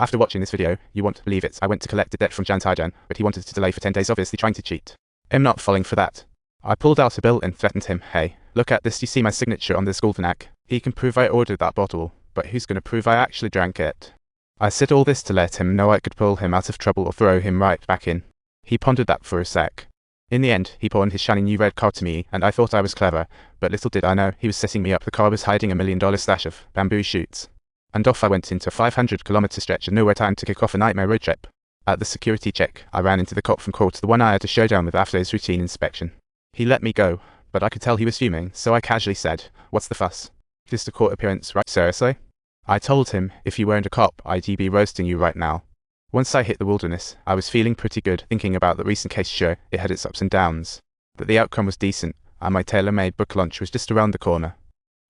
After watching this video, you won't believe it, I went to collect the debt from Jan Taijan, but he wanted to delay for 10 days, obviously trying to cheat. I'm not falling for that. I pulled out a bill and threatened him. Hey, look at this, you see my signature on this Goldenac? He can prove I ordered that bottle, but who's gonna prove I actually drank it? I said all this to let him know I could pull him out of trouble or throw him right back in. He pondered that for a sec. In the end, he pawned his shiny new red car to me, and I thought I was clever, but little did I know he was setting me up. The car was hiding $1 million stash of bamboo shoots. And off I went into a 500-kilometer stretch of nowhere, time to kick off a nightmare road trip. At the security check, I ran into the cop from court, the one I had a showdown with after his routine inspection. He let me go, but I could tell he was fuming, so I casually said, "What's the fuss? Just a court appearance, right? Seriously?" I told him, if you weren't a cop, I'd be roasting you right now. Once I hit the wilderness, I was feeling pretty good, thinking about the recent case. Sure, it had its ups and downs, but the outcome was decent, and my tailor-made book lunch was just around the corner.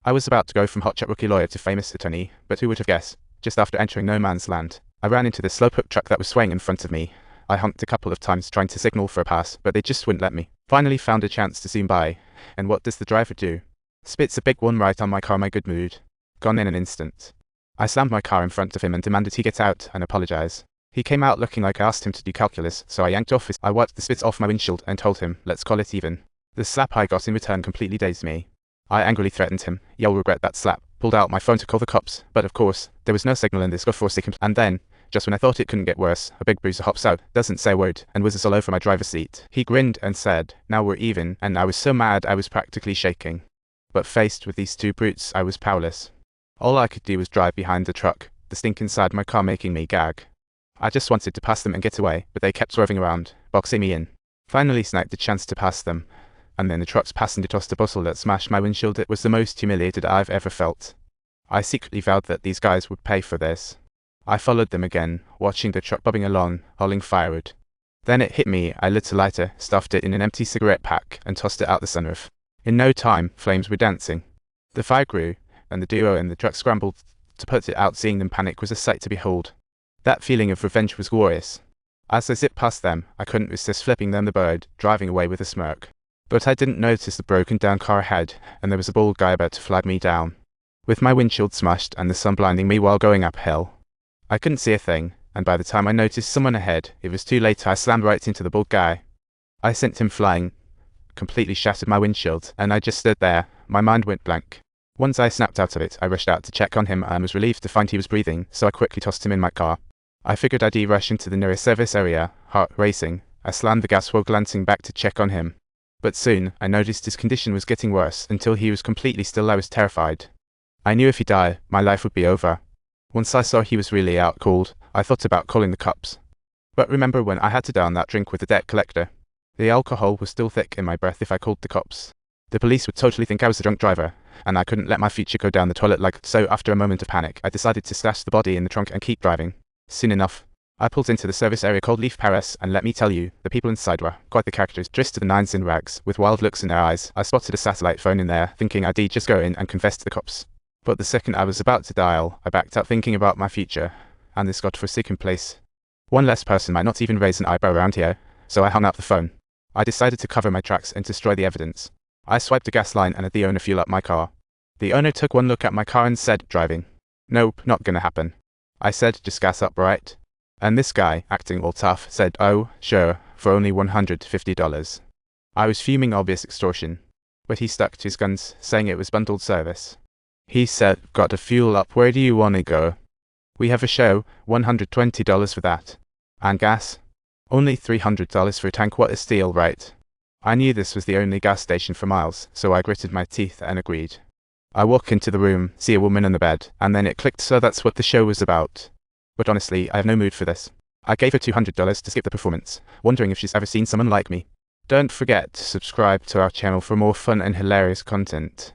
I was about to go from hotshot rookie lawyer to famous attorney, but who would have guessed? Just after entering no man's land, I ran into the slowpoke truck that was swaying in front of me. I honked a couple of times trying to signal for a pass, but they just wouldn't let me. Finally found a chance to zoom by, and what does the driver do? Spits a big one right on my car. My good mood gone in an instant. I slammed my car in front of him and demanded he get out and apologize. He came out looking like I asked him to do calculus, so I yanked off I wiped the spit off my windshield and told him, let's call it even. The slap I got in return completely dazed me. I angrily threatened him, you'll regret that slap, pulled out my phone to call the cops, but of course, there was no signal in this god-forsaken. And then, just when I thought it couldn't get worse, a big bruiser hops out, doesn't say a word, and whizzes all over my driver's seat. He grinned and said, now we're even, and I was so mad I was practically shaking. But faced with these two brutes, I was powerless. All I could do was drive behind the truck, the stink inside my car making me gag. I just wanted to pass them and get away, but they kept swerving around, boxing me in. Finally sniped the chance to pass them, and then the truck's passenger tossed a bottle that smashed my windshield. It was the most humiliated I've ever felt. I secretly vowed that these guys would pay for this. I followed them again, watching the truck bobbing along, hauling firewood. Then it hit me. I lit a lighter, stuffed it in an empty cigarette pack, and tossed it out the sunroof. In no time, flames were dancing. The fire grew, and the duo in the truck scrambled to put it out. Seeing them panic was a sight to behold. That feeling of revenge was glorious. As I zipped past them, I couldn't resist flipping them the bird, driving away with a smirk. But I didn't notice the broken down car ahead, and there was a bald guy about to flag me down. With my windshield smashed and the sun blinding me while going uphill, I couldn't see a thing, and by the time I noticed someone ahead, it was too late. I slammed right into the bald guy. I sent him flying, completely shattered my windshield, and I just stood there. My mind went blank. Once I snapped out of it, I rushed out to check on him and was relieved to find he was breathing, so I quickly tossed him in my car. I figured I'd rush into the nearest service area, heart racing. I slammed the gas while glancing back to check on him. But soon, I noticed his condition was getting worse until he was completely still. I was terrified. I knew if he died, my life would be over. Once I saw he was really out cold, I thought about calling the cops. But remember when I had to down that drink with the debt collector? The alcohol was still thick in my breath. If I called the cops, the police would totally think I was a drunk driver, and I couldn't let my future go down the toilet so. After a moment of panic, I decided to stash the body in the trunk and keep driving. Soon enough, I pulled into the service area called Leaf Paris, and let me tell you, the people inside were quite the characters, dressed to the nines in rags, with wild looks in their eyes. I spotted a satellite phone in there, thinking I'd just go in and confess to the cops. But the second I was about to dial, I backed up, thinking about my future, and this godforsaken place. One less person might not even raise an eyebrow around here, so I hung up the phone. I decided to cover my tracks and destroy the evidence. I swiped a gas line and had the owner fuel up my car. The owner took one look at my car and said, driving. Nope, not gonna happen. I said, just gas up, right? And this guy, acting all tough, said, oh, sure, for only $150. I was fuming, obvious extortion. But he stuck to his guns, saying it was bundled service. He said, got to fuel up, where do you wanna go? We have a show, $120 for that. And gas? Only $300 for a tank. What a steal, right? I knew this was the only gas station for miles, so I gritted my teeth and agreed. I walk into the room, see a woman on the bed, and then it clicked, so that's what the show was about. But honestly, I have no mood for this. I gave her $200 to skip the performance, wondering if she's ever seen someone like me. Don't forget to subscribe to our channel for more fun and hilarious content.